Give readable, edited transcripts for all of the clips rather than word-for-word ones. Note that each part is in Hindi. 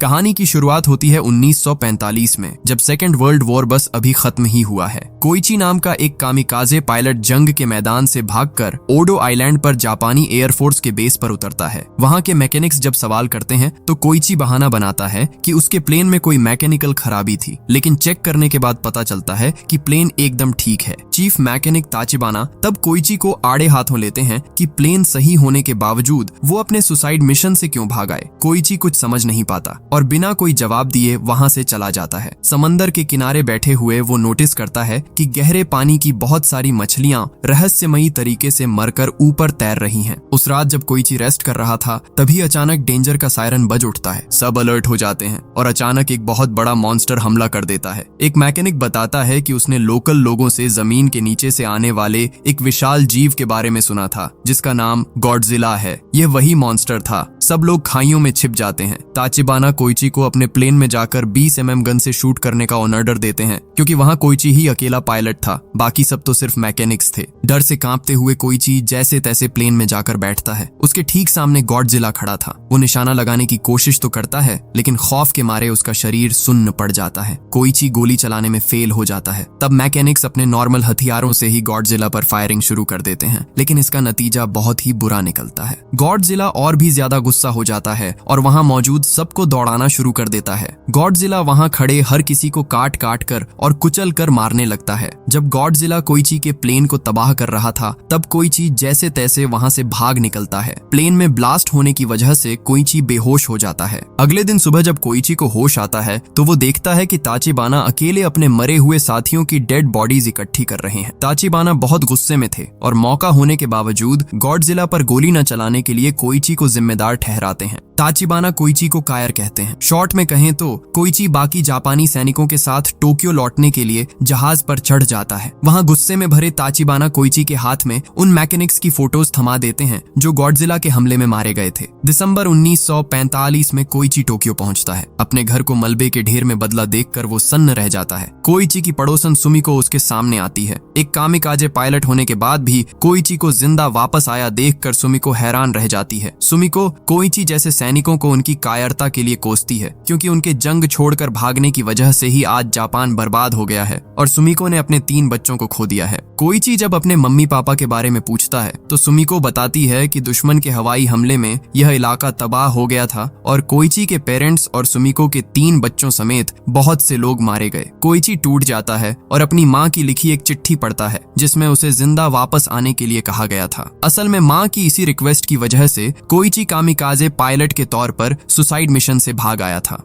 कहानी की शुरुआत होती है 1945 में, जब सेकेंड वर्ल्ड वॉर बस अभी खत्म ही हुआ है। कोइची नाम का एक कामिकाजे पायलट जंग के मैदान से भागकर ओडो आइलैंड पर जापानी एयरफोर्स के बेस पर उतरता है। वहां के मैकेनिक्स जब सवाल करते हैं तो कोइची बहाना बनाता है कि उसके प्लेन में कोई मैकेनिकल खराबी थी, लेकिन चेक करने के बाद पता चलता है कि प्लेन एकदम ठीक है। चीफ मैकेनिक ताचिबाना तब कोइची को आड़े हाथों लेते हैं कि प्लेन सही होने के बावजूद वो अपने सुसाइड मिशन से क्यों भाग आए। कोइची कुछ समझ नहीं पाता और बिना कोई जवाब दिए वहां से चला जाता है। समंदर के किनारे बैठे हुए वो नोटिस करता है कि गहरे पानी की बहुत सारी मछलियां रहस्यमयी तरीके से मरकर ऊपर तैर रही हैं। उस रात जब कोइची रेस्ट कर रहा था तभी अचानक डेंजर का सायरन बज उठता है। सब अलर्ट हो जाते हैं और अचानक एक बहुत बड़ा मॉन्स्टर हमला कर देता है। एक मैकेनिक बताता है कि उसने लोकल लोगों से जमीन के नीचे से आने वाले एक विशाल जीव के बारे में सुना था जिसका नाम गॉडजिला है। यह वही मॉन्स्टर था। सब लोग खाइयों में छिप जाते हैं। ताचिबाना कोइची को अपने प्लेन में जाकर 20 mm गन से शूट करने का ऑर्डर देते हैं, क्योंकि वहां कोइची ही अकेला पायलट था, बाकी सब तो सिर्फ मैकेनिक्स थे। डर से कांपते हुए कोइची जैसे तैसे प्लेन में जाकर बैठता है। उसके ठीक सामने गॉडजिला खड़ा था। वो निशाना लगाने की कोशिश तो करता है, लेकिन खौफ के मारे उसका शरीर सुन्न पड़ जाता है। कोइची गोली चलाने में फेल हो जाता है। तब मैकेनिक्स अपने नॉर्मल हथियारों से ही गॉडजिला पर फायरिंग शुरू कर देते हैं, लेकिन इसका नतीजा बहुत ही बुरा निकलता है। गॉडजिला और भी ज्यादा गुस्सा हो जाता है और वहां मौजूद सबको दौड़ाना शुरू कर देता है। गॉडजिला वहां खड़े हर किसी को काट काट कर और कुचल कर मारने लगता है। जब गॉडजिला कोइची के प्लेन को तबाह कर रहा था तब कोइची जैसे तैसे वहां से भाग निकलता है। प्लेन में ब्लास्ट होने की वजह से कोइची बेहोश हो जाता है। अगले दिन सुबह जब कोइची को होश आता है तो वो देखता है कि ताचिबाना अकेले अपने मरे हुए साथियों की डेड बॉडीज इकट्ठी कर रहे हैं। ताचिबाना बहुत गुस्से में थे और मौका होने के बावजूद गॉडजिला पर गोली न चलाने के लिए कोइची को जिम्मेदार ठहराते हैं। ताचिबाना कोइची को कायर कहते हैं। शॉर्ट में कहें तो कोइची बाकी जापानी सैनिकों के साथ टोक्यो लौटने के लिए जहाज पर चढ़ जाता है। वहां गुस्से में भरे ताचिबाना कोइची के हाथ में उन मैकेनिक्स की फोटोज थमा देते हैं जो गॉडजिला के हमले में मारे गए थे। दिसंबर 1945 में कोइची टोक्यो पहुंचता है। अपने घर को मलबे के ढेर में बदला देखकर वो सन्न रह जाता है। कोइची की पड़ोसन सुमिको उसके सामने आती है। एक कामिकाजे पायलट होने के बाद भी कोइची को जिंदा वापस आया देखकर सुमिको हैरान रह जाती है। सुमिको कोइची जैसे सैनिकों को उनकी कायरता के लिए कोसती है, क्योंकि उनके जंग छोड़कर भागने की वजह से ही आज जापान बर्बाद हो गया है और सुमिको ने अपने 3 बच्चों को खो दिया है। कोइची जब अपने मम्मी पापा के बारे में पूछता है तो सुमिको बताती है कि दुश्मन के हवाई हमले में यह इलाका तबाह हो गया था और कोइची के पेरेंट्स और सुमिको के 3 बच्चों समेत बहुत से लोग मारे गए। कोइची टूट जाता है और अपनी माँ की लिखी एक चिट्ठी पढ़ता है जिसमें उसे जिंदा वापस आने के लिए कहा गया था। असल में माँ की इसी रिक्वेस्ट की वजह से कोइची कामिकाजे पायलट के तौर पर सुसाइड मिशन से भाग आया था।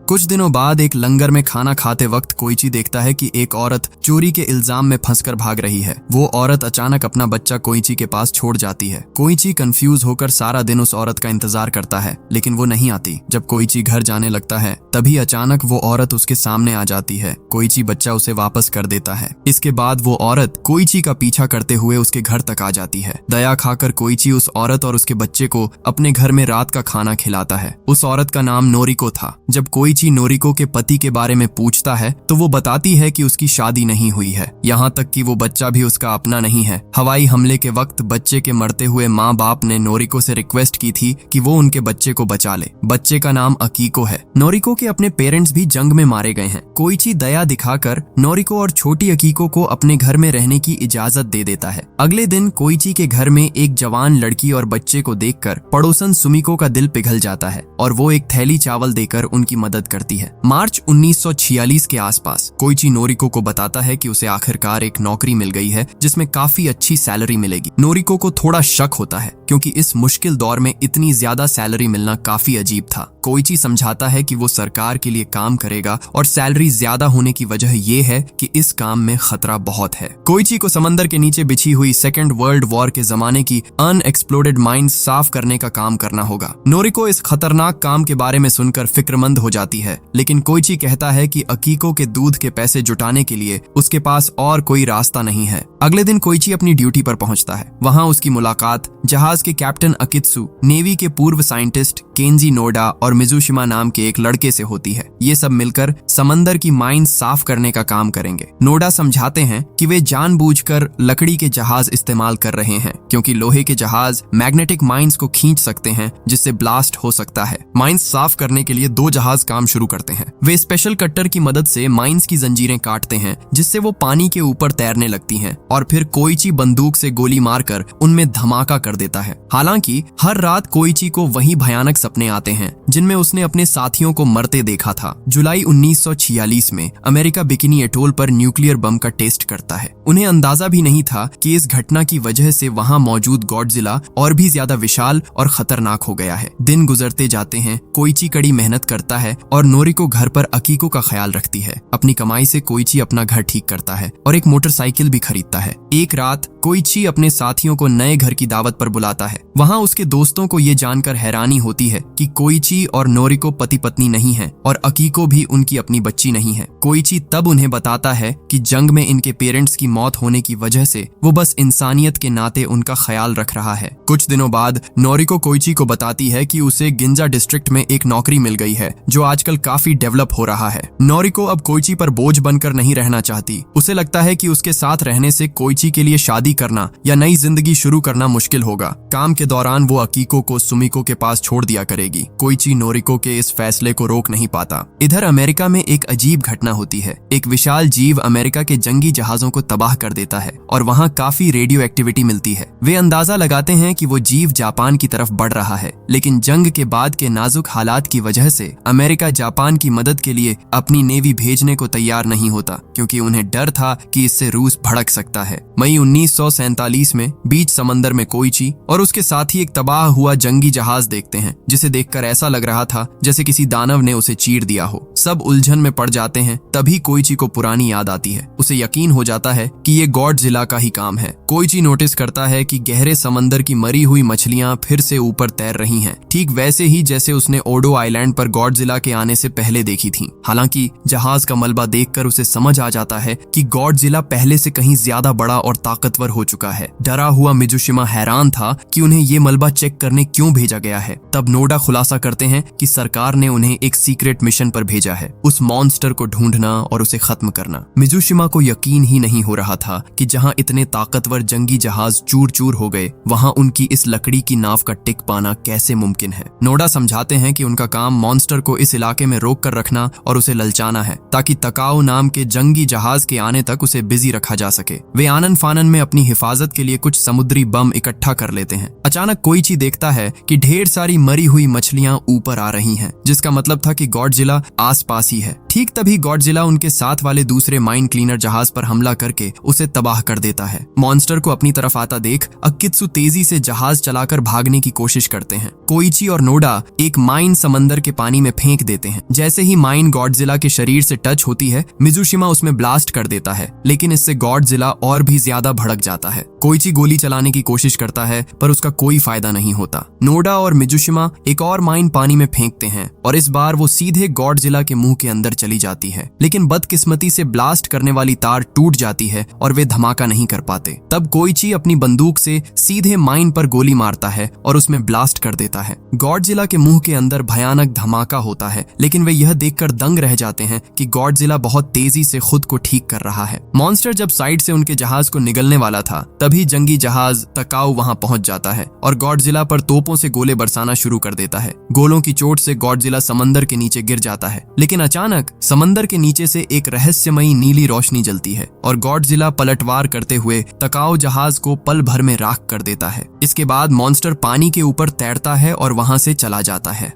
कुछ दिनों बाद एक लंगर में खाना खाते वक्त कोइची देखता है कि एक औरत चोरी के इल्जाम में फंसकर भाग रही है। वो औरत अचानक अपना बच्चा कोइची के पास छोड़ जाती है। कोइची कंफ्यूज होकर सारा दिन उस औरत का इंतजार करता है, लेकिन वो नहीं आती। जब कोइची घर जाने लगता है तभी अचानक वो औरत उसके सामने आ जाती है। कोइची बच्चा उसे वापस कर देता है। इसके बाद वो औरत कोइची का पीछा करते हुए उसके घर तक आ जाती है। दया खाकर कोइची उस औरत और उसके बच्चे को अपने घर में रात का खाना खिलाता है। उस औरत का नाम नोरिको था। जब कोइची नोरिको के पति के बारे में पूछता है तो वो बताती है कि उसकी शादी नहीं हुई है, यहाँ तक कि वो बच्चा भी उसका अपना नहीं है। हवाई हमले के वक्त बच्चे के मरते हुए माँ बाप ने नोरिको से रिक्वेस्ट की थी कि वो उनके बच्चे को बचा ले। बच्चे का नाम अकीको है। नोरिको के अपने पेरेंट्स भी जंग में मारे गए हैं। कोइची दया दिखाकर नोरिको और छोटी अकीको को अपने घर में रहने की इजाजत दे देता है। अगले दिन कोइची के घर में एक जवान लड़की और बच्चे को देखकर पड़ोसन सुमिको का दिल पिघल जाता है और वो एक थैली चावल देकर उनकी मदद करती है। मार्च 1946 के आसपास कोइची नोरिको को बताता है कि उसे आखिरकार एक नौकरी मिल गई है जिसमें काफी अच्छी सैलरी मिलेगी। नोरिको को थोड़ा शक होता है क्योंकि इस मुश्किल दौर में इतनी ज्यादा सैलरी मिलना काफी अजीब था। कोइची समझाता है कि वो सरकार के लिए काम करेगा और सैलरी ज्यादा होने की वजह ये है कि इस काम में खतरा बहुत है। कोइची को समंदर के नीचे बिछी हुई सेकेंड वर्ल्ड वॉर के जमाने की अनएक्सप्लोडेड माइंस साफ करने का काम करना होगा। नोरिको इस खतरनाक काम के बारे में सुनकर फिक्रमंद हो जाती है, लेकिन कोइची कहता है कि अकीको के दूध के पैसे जुटाने के लिए उसके पास और कोई रास्ता नहीं है। अगले दिन कोइची अपनी ड्यूटी पर पहुंचता है। वहां उसकी मुलाकात जहाज के कैप्टन अकित्सु, नेवी के पूर्व साइंटिस्ट केंजी नोडा और मिजुशिमा नाम के एक लड़के से होती है। ये सब मिलकर समंदर की माइंस साफ करने का काम करेंगे। नोडा समझाते हैं कि वे जानबूझकर लकड़ी के जहाज इस्तेमाल कर रहे हैं क्योंकि लोहे के जहाज मैग्नेटिक माइंस को खींच सकते हैं जिससे ब्लास्ट हो सकता है। माइंस साफ करने के लिए 2 जहाज काम शुरू करते हैं। वे स्पेशल कट्टर की मदद से माइंस की जंजीरें काटते हैं जिससे वो पानी के ऊपर तैरने लगती हैं और फिर कोइची बंदूक से गोली मारकर उनमें धमाका कर देता है। हालांकि हर रात कोइची को वही भयानक सपने आते हैं जिनमें उसने अपने साथियों को मरते देखा था। जुलाई 1946 में अमेरिका बिकिनी एटोल पर न्यूक्लियर बम का टेस्ट करता है। उन्हें अंदाजा भी नहीं था कि इस घटना की वजह से वहां मौजूद गॉडजिला और भी ज्यादा विशाल और खतरनाक हो गया है। दिन गुजरते जाते हैं। कोइची कड़ी मेहनत करता है और नोरिको घर पर अकीको का ख्याल रखती है। अपनी कमाई से कोइची अपना घर ठीक करता है और एक मोटरसाइकिल भी खरीदता है। एक रात कोइची अपने साथियों को नए घर की दावत पर बुलाता है। वहां उसके दोस्तों को ये जानकर हैरानी होती है कि कोइची और नोरिको पति पत्नी नहीं है और अकीको भी उनकी अपनी बच्ची नहीं है। कोइची तब उन्हें बताता है कि जंग में इनके पेरेंट्स की मौत होने की वजह से वो बस इंसानियत के नाते उनका ख्याल रख रहा है। कुछ दिनों बाद नोरिको कोइची को बताती है कि उसे गिंजा डिस्ट्रिक्ट में एक नौकरी मिल गई है जो आजकल काफी डेवलप हो रहा है। नोरिको अब कोइची पर बोझ बनकर नहीं रहना चाहती। उसे लगता है कि उसके साथ रहने से कोइची के लिए शादी करना या नई जिंदगी शुरू करना मुश्किल होगा। काम के दौरान वो अकीको को सुमिको के पास छोड़ दिया करेगी। कोइची नोरिको के इस फैसले को रोक नहीं पाता। इधर अमेरिका में एक अजीब घटना होती है। एक विशाल जीव अमेरिका के जंगी जहाजों को तबाह कर देता है और वहाँ काफी रेडियो एक्टिविटी मिलती है। वे अंदाजा लगाते हैं कि वो जीव जापान की तरफ बढ़ रहा है, लेकिन जंग के बाद के नाजुक हालात की वजह से अमेरिका जापान की मदद के लिए अपनी नेवी भेजने को तैयार नहीं होता क्योंकि उन्हें डर था कि इससे रूस भड़क सकता है। मई 1947 में बीच समंदर में कोइची और उसके साथी एक तबाह हुआ जंगी जहाज देखते हैं जिसे देखकर ऐसा लग रहा था जैसे किसी दानव ने उसे चीर दिया हो। सब उलझन में पड़ जाते हैं। तभी कोइची को पुरानी याद आती है। उसे यकीन हो जाता है कि ये गॉडजिला का ही काम है। कोइची नोटिस करता है कि गहरे समंदर की मरी हुई मछलियां फिर से ऊपर तैर रही हैं, ठीक वैसे ही जैसे उसने ओडो आइलैंड पर गॉडजिला के आने से पहले देखी थी। हालांकि जहाज का मलबा देखकर उसे समझ आ जाता है कि गॉडजिला पहले से कहीं ज्यादा बड़ा और ताकतवर हो चुका है। डरा हुआ मिजुशिमा हैरान था कि उन्हें ये मलबा चेक करने क्यों भेजा गया है। तब नोडा खुलासा करते हैं कि सरकार ने उन्हें एक सीक्रेट मिशन पर भेजा है, उस मॉन्स्टर को ढूंढना और उसे खत्म करना। मिजुशिमा को यकीन ही नहीं हो रहा था कि जहां इतने ताकतवर जंगी जहाज चूर चूर हो गए, वहां उनकी इस लकड़ी की नाव का टिक पाना कैसे मुमकिन है। नोडा समझाते हैं कि उनका काम मॉन्स्टर को इस इलाके में रोक कर रखना और उसे ललचाना है ताकि तकाओ नाम के जंगी जहाज के आने तक उसे बिजी रखा जा सके। वे आनन फानन में अपनी हिफाजत के लिए कुछ समुद्री बम इकट्ठा कर लेते हैं। अचानक कोइची देखता है कि ढेर सारी मरी हुई मछलियां ऊपर आ रही हैं, जिसका मतलब था कि गॉडजिला आसपास ही है। ठीक तभी गॉडजिला उनके साथ वाले दूसरे माइन क्लीनर जहाज पर हमला करके उसे तबाह कर देता है। मॉन्स्टर को अपनी तरफ आता देख अकित्सु तेजी से जहाज चलाकर भागने की कोशिश करते हैं। कोइची और नोडा एक माइन समंदर के पानी में फेंक देते हैं। जैसे ही माइन गॉडजिला के शरीर से टच होती है, मिजुशिमा उसमें ब्लास्ट कर देता है, लेकिन इससे गॉडजिला और भी ज्यादा भड़क जाता है। कोइची गोली चलाने की कोशिश करता है पर उसका कोई फायदा नहीं होता। नोडा और मिजुशिमा एक और माइन पानी में फेंकते हैं और इस बार वो सीधे गॉडजिला के मुंह के अंदर चली जाती है, लेकिन बदकिस्मती से ब्लास्ट करने वाली तार टूट जाती है और वे धमाका नहीं कर पाते। तब कोइची अपनी बंदूक से सीधे माइन पर गोली मारता है और उसमें ब्लास्ट कर देता है। गॉडजिला के मुंह के अंदर भयानक धमाका होता है, लेकिन वे यह देखकर दंग रह जाते हैं कि गॉडजिला बहुत तेजी से खुद को ठीक कर रहा है। मॉन्स्टर जब साइड से उनके जहाज को निगलने वाला था, तभी जंगी जहाज तकाओ वहां पहुंच जाता है और गॉडजिला पर तोपों से गोले बरसाना शुरू कर देता है। गोलों की चोट से गॉडजिला समंदर के नीचे गिर जाता है, लेकिन अचानक समंदर के नीचे से एक रहस्यमयी नीली रोशनी जलती है और गॉडजिला पलटवार करते हुए तकाओ जहाज को पल भर में राख कर देता है। इसके बाद मॉन्स्टर पानी के ऊपर तैरता है और वहां से चला जाता है।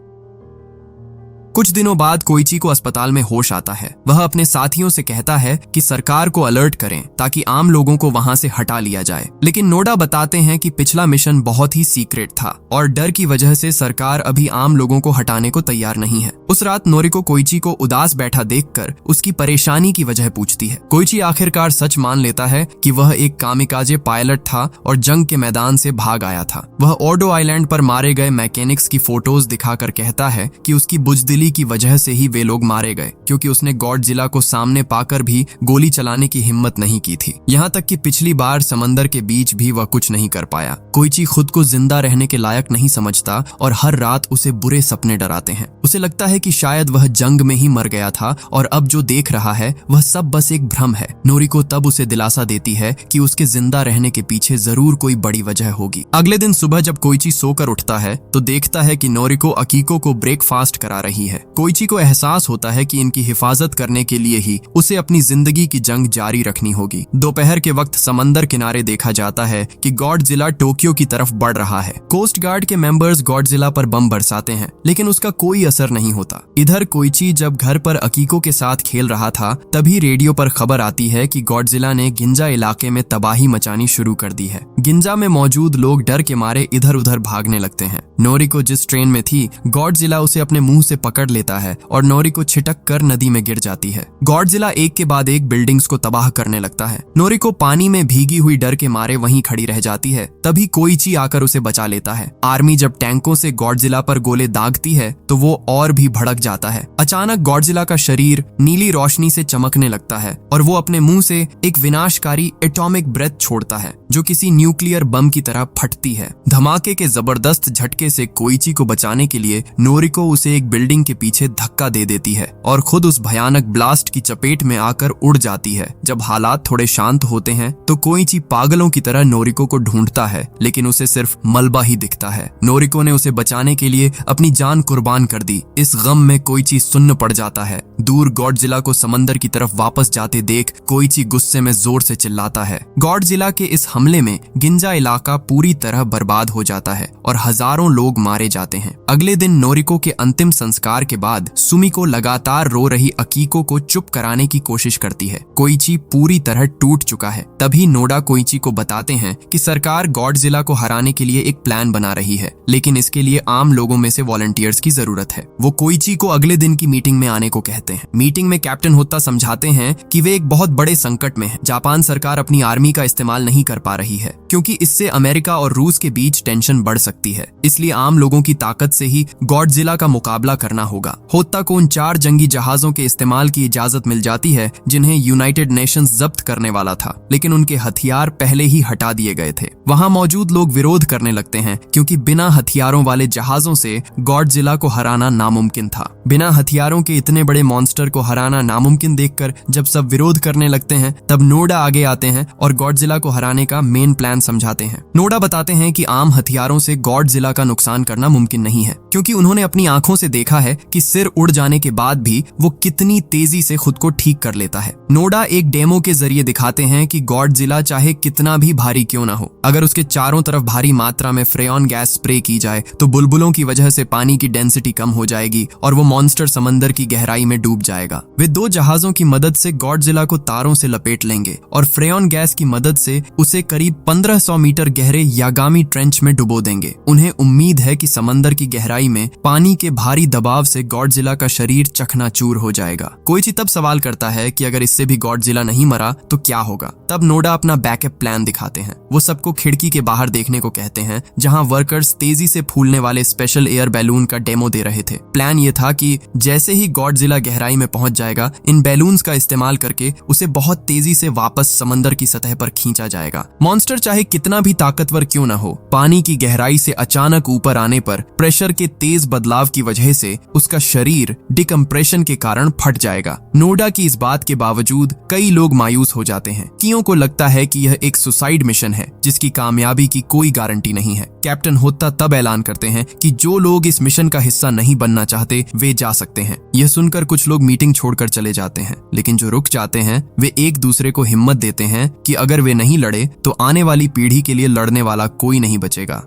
कुछ दिनों बाद कोइची को अस्पताल में होश आता है। वह अपने साथियों से कहता है कि सरकार को अलर्ट करें ताकि आम लोगों को वहां से हटा लिया जाए, लेकिन नोडा बताते हैं कि पिछला मिशन बहुत ही सीक्रेट था और डर की वजह से सरकार अभी आम लोगों को हटाने को तैयार नहीं है। उस रात नोरिको कोइची को उदास बैठा देखकर उसकी परेशानी की वजह पूछती है। कोइची आखिरकार सच मान लेता है कि वह एक कामिकाजे पायलट था और जंग के मैदान से भाग आया था। वह ओडो आइलैंड पर मारे गए मैकेनिक्स की फोटोज दिखाकर कहता है कि उसकी बुजदिली की वजह से ही वे लोग मारे गए, क्योंकि उसने गॉडजिला को सामने पाकर भी गोली चलाने की हिम्मत नहीं की थी। यहाँ तक कि पिछली बार समंदर के बीच भी वह कुछ नहीं कर पाया। कोइची खुद को जिंदा रहने के लायक नहीं समझता और हर रात उसे बुरे सपने डराते हैं। उसे लगता है कि शायद वह जंग में ही मर गया था और अब जो देख रहा है वह सब बस एक भ्रम है। नोरिको तब उसे दिलासा देती है कि उसके जिंदा रहने के पीछे जरूर कोई बड़ी वजह होगी। अगले दिन सुबह जब कोइची सोकर उठता है तो देखता है कि नोरिको अकीको को ब्रेकफास्ट करा रही है। कोइची को एहसास होता है कि इनकी हिफाजत करने के लिए ही उसे अपनी जिंदगी की जंग जारी रखनी होगी। दोपहर के वक्त समंदर किनारे देखा जाता है कि गॉडजिला टोक्यो की तरफ बढ़ रहा है। कोस्ट गार्ड के मेंबर्स गॉडजिला पर बम बरसाते हैं लेकिन उसका कोई असर नहीं होता। इधर कोइची जब घर पर अकीको के साथ खेल रहा था तभी रेडियो पर खबर आती है कि गॉडजिला ने गिंजा इलाके में तबाही मचानी शुरू कर दी है। गिंजा में मौजूद लोग डर के मारे इधर उधर भागने लगते हैं। नोरिको जिस ट्रेन में थी गॉडजिला उसे अपने मुंह से पकड़ लेता है और नोरिको छिटक कर नदी में गिर जाती है। गॉडजिला एक के बाद एक बिल्डिंग्स को तबाह करने लगता है। नोरिको पानी में भीगी हुई डर के मारे वहीं खड़ी रह जाती है। तभी कोइची आकर उसे बचा लेता है। आर्मी जब टैंकों से गॉडजिला पर गोले दागती है तो वो और भी भड़क जाता है। अचानक गॉडजिला का शरीर नीली रोशनी से चमकने लगता है और वो अपने मुंह से एक विनाशकारी एटॉमिक ब्रेथ छोड़ता है जो किसी न्यूक्लियर बम की तरह फटती है। धमाके के जबरदस्त झटके से कोइची को बचाने के लिए नोरिको उसे एक बिल्डिंग के पीछे धक्का दे देती है और खुद उस भयानक ब्लास्ट की चपेट में आकर उड़ जाती है। जब हालात थोड़े शांत होते हैं तो कोइची पागलों की तरह नोरिको को ढूंढता है लेकिन उसे सिर्फ मलबा ही दिखता है। नोरिको ने उसे बचाने के लिए अपनी जान कुर्बान कर दी। इस गम में कोइची सुन्न पड़ जाता है। दूर गॉडजिला को समंदर की तरफ वापस जाते देख कोइची गुस्से में जोर से चिल्लाता है। गॉडजिला के इस हमले में गिंजा इलाका पूरी तरह बर्बाद हो जाता है और हजारों लोग मारे जाते हैं। अगले दिन नोरिको के अंतिम संस्कार के बाद सुमिको लगातार रो रही अकीको को चुप कराने की कोशिश करती है। कोइची पूरी तरह टूट चुका है। तभी नोडा कोइची को बताते हैं कि सरकार गॉडजिला को हराने के लिए एक प्लान बना रही है लेकिन इसके लिए आम लोगों में से वॉलंटियर्स की जरूरत है। वो कोइची को अगले दिन की मीटिंग में आने को कहते हैं। मीटिंग में कैप्टन होता समझाते हैं कि वे एक बहुत बड़े संकट में है। जापान सरकार अपनी आर्मी का इस्तेमाल नहीं कर पा रही है क्योंकि इससे अमेरिका और रूस के बीच टेंशन बढ़ सकती है। इसलिए आम लोगों की ताकत से ही गॉडजिला का मुकाबला करना होगा। होता को उन 4 जंगी जहाजों के इस्तेमाल की इजाजत मिल जाती है जिन्हें यूनाइटेड नेशंस जब्त करने वाला था लेकिन उनके हथियार पहले ही हटा दिए गए थे। वहां मौजूद लोग विरोध करने लगते हैं क्योंकि बिना हथियारों वाले जहाजों से गॉडजिला को हराना नामुमकिन था। बिना हथियारों के इतने बड़े मॉन्स्टर को हराना नामुमकिन देखकर जब सब विरोध करने लगते हैं तब नोडा आगे आते हैं और गॉडजिला को हराने का मेन प्लान समझाते हैं। नोडा बताते हैं कि आम हथियारों से गॉडजिला का नुकसान करना मुमकिन नहीं है क्योंकि उन्होंने अपनी आंखों से देखा है कि सिर उड़ जाने के बाद भी वो कितनी तेजी से खुद को ठीक कर लेता है। नोडा एक डेमो के जरिए दिखाते हैं कि गॉडजिला चाहे कितना भी भारी क्यों ना हो, अगर उसके चारों तरफ भारी मात्रा में फ्रेयॉन गैस स्प्रे की जाए तो बुलबुलों की वजह से पानी की डेंसिटी कम हो जाएगी और वो मॉन्स्टर समंदर की गहराई में डूब जाएगा। वे 2 जहाजों की मदद से गॉडजिला को तारों से लपेट लेंगे और फ्रेयॉन गैस की मदद से उसे करीब 1500 मीटर गहरे यागामी ट्रेंच में डुबो देंगे। उन्हें उम्मीद है कि समंदर की गहराई में पानी के भारी दबाव से गॉडजिला का शरीर चकनाचूर हो जाएगा। कोइची तब सवाल करता है कि अगर इससे भी गॉडजिला नहीं मरा तो क्या होगा। तब नोडा अपना बैकअप प्लान दिखाते हैं। वो सबको खिड़की के बाहर देखने को कहते हैं जहां वर्कर्स तेजी से फूलने वाले स्पेशल एयर बैलून का डेमो दे रहे थे। प्लान ये था कि जैसे ही गॉडजिला गहराई में पहुंच जाएगा इन बैलून्स का इस्तेमाल करके उसे बहुत तेजी से वापस समंदर की सतह पर खींचा जाएगा। मॉन्स्टर चाहे कितना भी ताकतवर क्यों न हो, पानी की गहराई से अचानक ऊपर आने पर प्रेशर के तेज बदलाव की वजह से उसका शरीर डिकम्प्रेशन के कारण फट जाएगा। नोडा की इस बात के बावजूद कई लोग मायूस हो जाते हैं। कियों को लगता है कि यह एक सुसाइड मिशन है जिसकी कामयाबी की कोई गारंटी नहीं है। कैप्टन होता तब ऐलान करते हैं कि जो लोग इस मिशन का हिस्सा नहीं बनना चाहते वे जा सकते हैं। यह सुनकर कुछ लोग मीटिंग छोड़कर चले जाते हैं लेकिन जो रुक जाते हैं वे एक दूसरे को हिम्मत देते हैं कि अगर वे नहीं लड़े तो आने वाली पीढ़ी के लिए लड़ने वाला कोई नहीं बचेगा।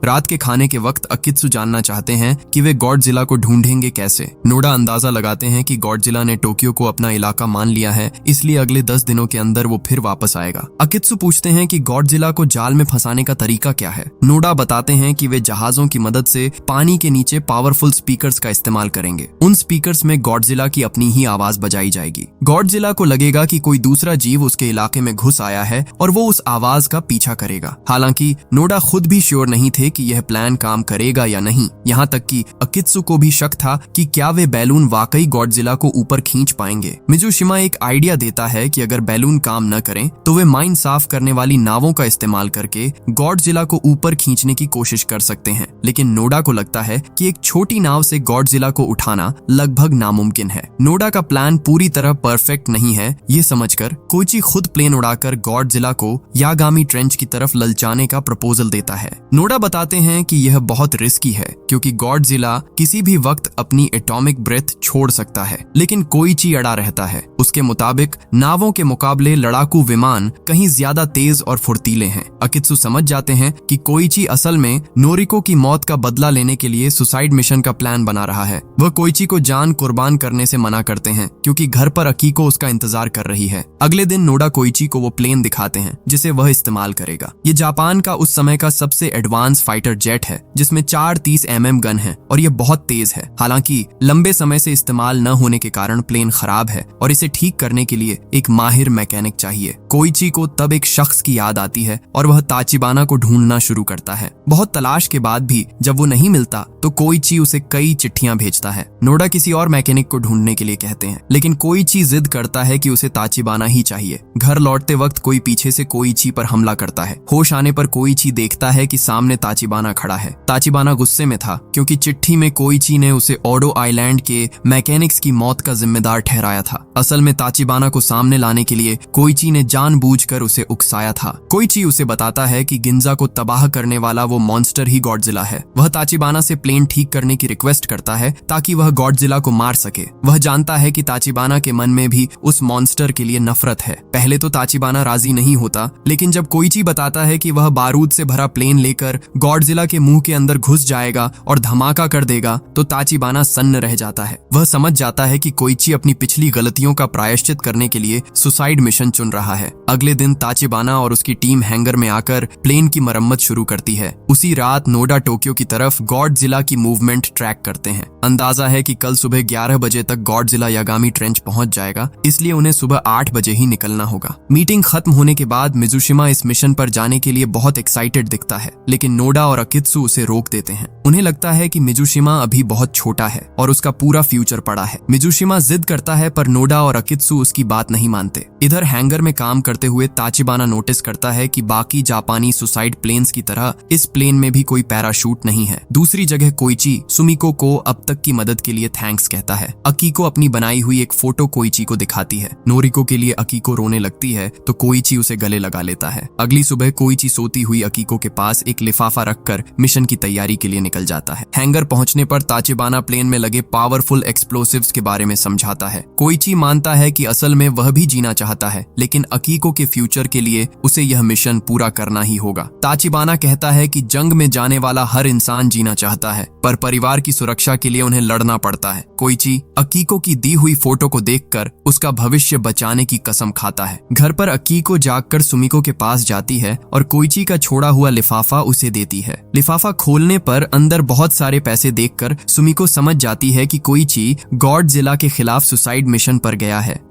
रात के खाने के वक्त अकित्सु जानना चाहते हैं कि वे गॉडजिला को ढूंढेंगे कैसे। नोडा अंदाजा लगाते हैं कि गॉडजिला ने टोक्यो को अपना इलाका मान लिया है, इसलिए अगले 10 दिनों के अंदर वो फिर वापस आएगा। अकित्सु पूछते हैं कि गॉडजिला को जाल में फंसाने का तरीका क्या है। नोडा बताते हैं कि वे जहाजों की मदद से पानी के नीचे पावरफुल स्पीकर्स का इस्तेमाल करेंगे। उन स्पीकर्स में गॉडजिला की अपनी ही आवाज बजाई जाएगी। गॉडजिला को लगेगा कि कोई दूसरा जीव उसके इलाके में घुस आया है और वो उस आवाज का पीछा करेगा। हालांकि नोडा खुद भी श्योर नहीं थे थे कि यह प्लान काम करेगा या नहीं। यहाँ तक कि अकित्सु को भी शक था कि क्या वे बैलून वाकई गॉडजिला को ऊपर खींच पाएंगे। मिजुशिमा एक आइडिया देता है कि अगर बैलून काम न करें तो वे माइन साफ करने वाली नावों का इस्तेमाल करके गॉडजिला को ऊपर खींचने की कोशिश कर सकते हैं, लेकिन नोडा को लगता है कि एक छोटी नाव से गॉडजिला को उठाना लगभग नामुमकिन है। नोडा का प्लान पूरी तरह परफेक्ट नहीं है, ये समझकर कोइची खुद प्लेन उड़ाकर गॉडजिला को यागामी ट्रेंच की तरफ ललचाने का प्रपोजल देता है। नोडा बताते हैं कि यह बहुत रिस्की है क्योंकि गॉडजिला किसी भी वक्त अपनी एटॉमिक ब्रेथ छोड़ सकता है, लेकिन कोइची अड़ा रहता है। उसके मुताबिक नावों के मुकाबले लड़ाकू विमान कहीं ज्यादा तेज और फुर्तीले हैं। अकित्सु समझ जाते हैं कि कोइची असल में नोरिको की मौत का बदला लेने के लिए सुसाइड मिशन का प्लान बना रहा है। वह कोइची को जान कुर्बान करने से मना करते हैं क्योंकि घर पर अकीको उसका इंतजार कर रही है। अगले दिन नोडा कोइची को वो प्लेन दिखाते हैं जिसे वह इस्तेमाल करेगा। ये जापान का उस समय का सबसे एडवांस फाइटर जेट है जिसमें 4 30 mm गन है और यह बहुत तेज है। हालांकि लंबे समय से इस्तेमाल न होने के कारण प्लेन खराब है और इसे ठीक करने के लिए एक माहिर मैकेनिक चाहिए। कोइची को तब एक शख्स की याद आती है और वह ताचिबाना को ढूंढना शुरू करता है। बहुत तलाश के बाद भी जब वो नहीं मिलता तो कोइची उसे कई चिट्ठियां भेजता है। नोडा किसी और मैकेनिक को ढूंढने के लिए कहते हैं, लेकिन कोइची जिद करता है कि उसे ताचिबाना ही चाहिए। घर लौटते वक्त कोई पीछे से कोइची पर हमला करता है। होश आने पर कोइची देखता है कि सामने ताचिबाना खड़ा है। ताचिबाना गुस्से में था क्योंकि चिट्ठी में कोइची ने उसे ओडो आइलैंड के मैकेनिक्स की मौत का जिम्मेदार ठहराया था। असल में ताचिबाना को सामने लाने के लिए कोइची ने जानबूझकर उसे उकसाया था। कोइची उसे बताता है कि गिंजा को तबाह करने वाला वो मॉन्स्टर ही गॉडजिला है। वह ताचिबाना से प्लेन ठीक करने की रिक्वेस्ट करता है ताकि वह गॉडजिला को मार सके। वह जानता है कि ताचिबाना के मन में भी उस मॉन्स्टर के लिए नफरत है। पहले तो ताचिबाना राजी नहीं होता, लेकिन जब कोइची बताता है कि वह बारूद से भरा प्लेन लेकर गॉडजिला के मुंह के अंदर घुस जाएगा और धमाका कर देगा तो ताचिबाना सन्न रह जाता है। वह समझ जाता है कि कोइची अपनी पिछली गलतियों का प्रायश्चित करने के लिए सुसाइड मिशन चुन रहा है। अगले दिन ताचिबाना और उसकी टीम हैंगर में आकर प्लेन की मरम्मत शुरू करती है। उसी रात नोडा टोक्यो की तरफ गॉडजिला की मूवमेंट ट्रैक करते हैं। अंदाजा है कि कल सुबह 11 बजे तक गॉडजिला यागामी ट्रेंच पहुंच जाएगा, इसलिए उन्हें सुबह 8 बजे ही निकलना होगा। मीटिंग खत्म होने के बाद मिजुशिमा इस मिशन पर जाने के लिए बहुत एक्साइटेड दिखता है, लेकिन नोडा और अकित्सु उसे रोक देते हैं। उन्हें लगता है कि मिजुशिमा अभी बहुत छोटा है और उसका पूरा फ्यूचर पड़ा है। मिजुशिमा जिद करता है पर नोडा और अकित्सु उसकी बात नहीं मानते। इधर हैंगर में काम करते हुए ताचिबाना नोटिस करता है कि बाकी जापानी सुसाइड प्लेन्स की तरह इस प्लेन में भी कोई पैराशूट नहीं है। दूसरी जगह कोइची सुमिको को अब तक की मदद के लिए थैंक्स कहता है। अकीको अपनी बनाई हुई एक फोटो कोइची को दिखाती है। नोरिको के लिए अकीको रोने लगती है तो कोइची उसे गले लगा लेता है। अगली सुबह कोइची सोती हुई अकीको के पास एक लिफाफा रखकर मिशन की तैयारी के लिए निकल जाता है। हैंगर पहुंचने पर ताचिबाना प्लेन में लगे पावरफुल एक्सप्लोसिव्स के बारे में समझाता है। कोइची मानता है कि असल में वह भी जीना चाहता है, लेकिन अकीको के फ्यूचर के लिए उसे यह मिशन पूरा करना ही होगा। ताचिबाना कहता है कि जंग में जाने वाला हर इंसान जीना चाहता है, पर परिवार की सुरक्षा के लिए उन्हें लड़ना पड़ता है। कोइची अकीको की दी हुई फोटो को देखकर उसका भविष्य बचाने की कसम खाता है। घर पर अकीको जागकर सुमिको के पास जाती है और कोइची का छोड़ा हुआ लिफाफा उसे देती है। लिफाफा खोलने पर अंदर बहुत सारे पैसे देखकर सुमिको समझ जाती है कि कोइची गॉडजिला के खिलाफ सुसाइड मिशन पर गया है।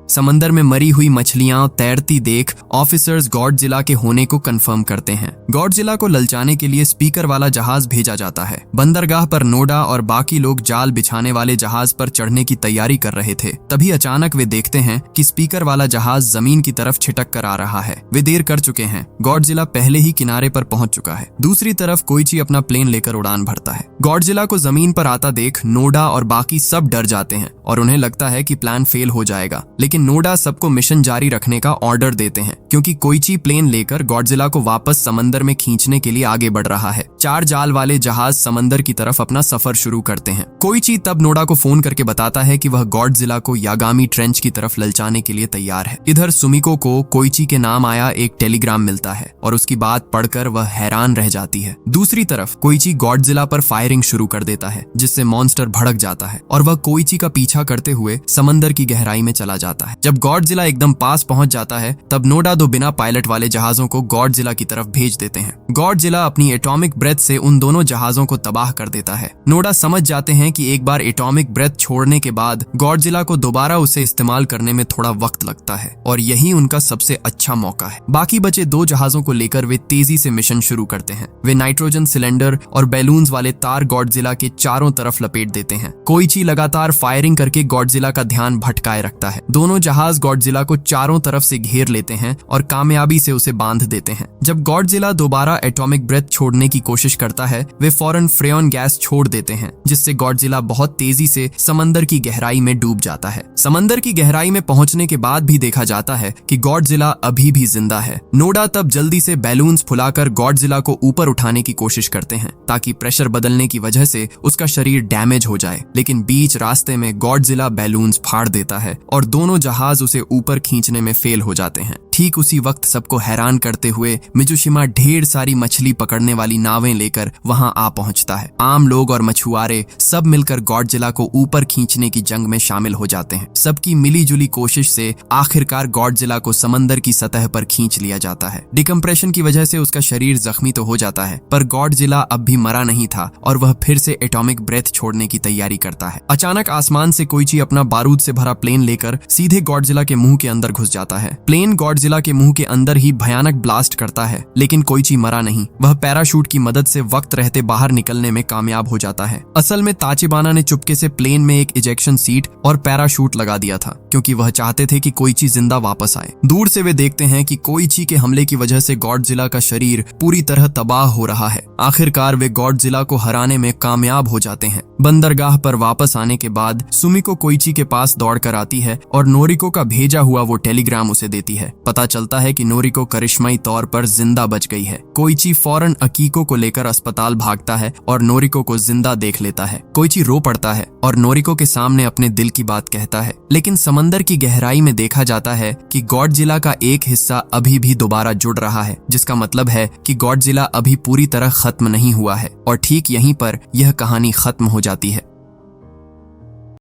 समंदर में मरी हुई मछलियां तैरती देख ऑफिसर्स गॉडजिला के होने को कंफर्म करते हैं। गॉडजिला को ललचाने के लिए स्पीकर वाला जहाज भेजा जाता है। बंदरगाह पर नोडा और बाकी लोग जाल बिछाने वाले जहाज पर चढ़ने की तैयारी कर रहे थे। तभी अचानक वे देखते हैं कि स्पीकर वाला जहाज जमीन की तरफ छिटक कर आ रहा है। वे देर कर चुके हैं। गॉडजिला पहले ही किनारे पर पहुंच चुका है। दूसरी तरफ कोइची अपना प्लेन लेकर उड़ान भरता है। गॉडजिला को जमीन पर आता देख नोडा और बाकी सब डर जाते हैं और उन्हें लगता है कि प्लान फेल हो जाएगा, लेकिन नोडा सबको मिशन जारी रखने का ऑर्डर देते हैं क्योंकि कोइची प्लेन लेकर गॉडजिला को वापस समंदर में खींचने के लिए आगे बढ़ रहा है। 4 जाल वाले जहाज समंदर की तरफ अपना सफर शुरू करते हैं। कोइची तब नोडा को फोन करके बताता है कि वह गॉडजिला को यागामी ट्रेंच की तरफ ललचाने के लिए तैयार है। इधर सुमिको को कोइची के नाम आया एक टेलीग्राम मिलता है और उसकी बात पढ़कर वह हैरान रह जाती है। दूसरी तरफ कोइची गॉडजिला पर फायरिंग शुरू कर देता है जिससे मॉन्स्टर भड़क जाता है और वह कोइची का पीछा करते हुए समंदर की गहराई में चला जाता है। जाता है। जब गॉडजिला एकदम पास पहुंच जाता है तब नोडा दो बिना पायलट वाले जहाजों को गॉडजिला की तरफ भेज देते हैं। गॉडजिला अपनी एटॉमिक ब्रेथ से उन दोनों जहाजों को तबाह कर देता है। नोडा समझ जाते हैं कि एक बार एटॉमिक ब्रेथ छोड़ने के बाद गॉडजिला को दोबारा उसे इस्तेमाल करने में थोड़ा वक्त लगता है और यही उनका सबसे अच्छा मौका है। बाकी बचे दो जहाजों को लेकर वे तेजी से मिशन शुरू करते हैं। वे नाइट्रोजन सिलेंडर और बैलून्स वाले तार गॉडजिला के चारों तरफ लपेट देते हैं। कोइची लगातार फायरिंग करके गॉडजिला का ध्यान भटकाए रखता है। दोनों जहाज गॉडजिला को चारों तरफ से घेर लेते हैं और कामयाबी से उसे बांध देते हैं। जब गॉडजिला दोबारा एटॉमिक ब्रेथ छोड़ने की कोशिश करता है वे फौरन फ्रेयन गैस छोड़ देते हैं, जिससे गॉडजिला बहुत तेजी से समंदर की गहराई में डूब जाता है। समंदर की गहराई में पहुंचने के बाद भी देखा जाता है कि गॉडजिला अभी भी जिंदा है। नोडा तब जल्दी से बैलून्स फुलाकर गॉडजिला को ऊपर उठाने की कोशिश करते हैं ताकि प्रेशर बदलने की वजह से उसका शरीर डैमेज हो जाए, लेकिन बीच रास्ते में गॉडजिला बैलून्स फाड़ देता है और दोनों जहाज उसे ऊपर खींचने में फेल हो जाते हैं। ठीक उसी वक्त सबको हैरान करते हुए मिजुशिमा ढेर सारी मछली पकड़ने वाली नावें लेकर वहां आ पहुंचता है। आम लोग और मछुआरे सब मिलकर गॉडजिला को ऊपर खींचने की जंग में शामिल हो जाते हैं। सबकी मिलीजुली कोशिश से आखिरकार गॉडजिला को समंदर की सतह पर खींच लिया जाता है। डिकम्प्रेशन की वजह से उसका शरीर जख्मी तो हो जाता है, पर गॉडजिला अब भी मरा नहीं था और वह फिर से एटॉमिक ब्रेथ छोड़ने की तैयारी करता है। अचानक आसमान से कोइची अपना बारूद से भरा प्लेन लेकर सीधे गॉडजिला के मुंह के अंदर घुस जाता है। प्लेन गॉडजिला के मुंह के अंदर ही भयानक ब्लास्ट करता है, लेकिन कोइची मरा नहीं। वह पैराशूट की मदद से वक्त रहते बाहर निकलने में कामयाब हो जाता है। असल में ताचिबाना ने चुपके से प्लेन में एक इजेक्शन सीट और पैराशूट लगा दिया था, क्योंकि वह चाहते थे कि कोइची जिंदा वापस आए। दूर से वे देखते हैं कि कोइची के हमले की वजह से गॉडजिला का शरीर पूरी तरह तबाह हो रहा है। आखिरकार वे गॉडजिला को हराने में कामयाब हो जाते हैं। बंदरगाह पर वापस आने के बाद सुमिको कोइची के पास दौड़कर आती है और नोरिको का भेजा हुआ वो टेलीग्राम उसे देती है। पता चलता है कि नोरिको करिश्माई तौर पर जिंदा बच गई है। कोइची फौरन अकीको को लेकर अस्पताल भागता है और नोरिको को जिंदा देख लेता है। कोइची रो पड़ता है और नोरिको के सामने अपने दिल की बात कहता है, लेकिन समंदर की गहराई में देखा जाता है कि गॉडजिला का एक हिस्सा अभी भी दोबारा जुड़ रहा है, जिसका मतलब है कि गॉडजिला अभी पूरी तरह खत्म नहीं हुआ है। और ठीक यहीं पर यह कहानी खत्म हो जाती है।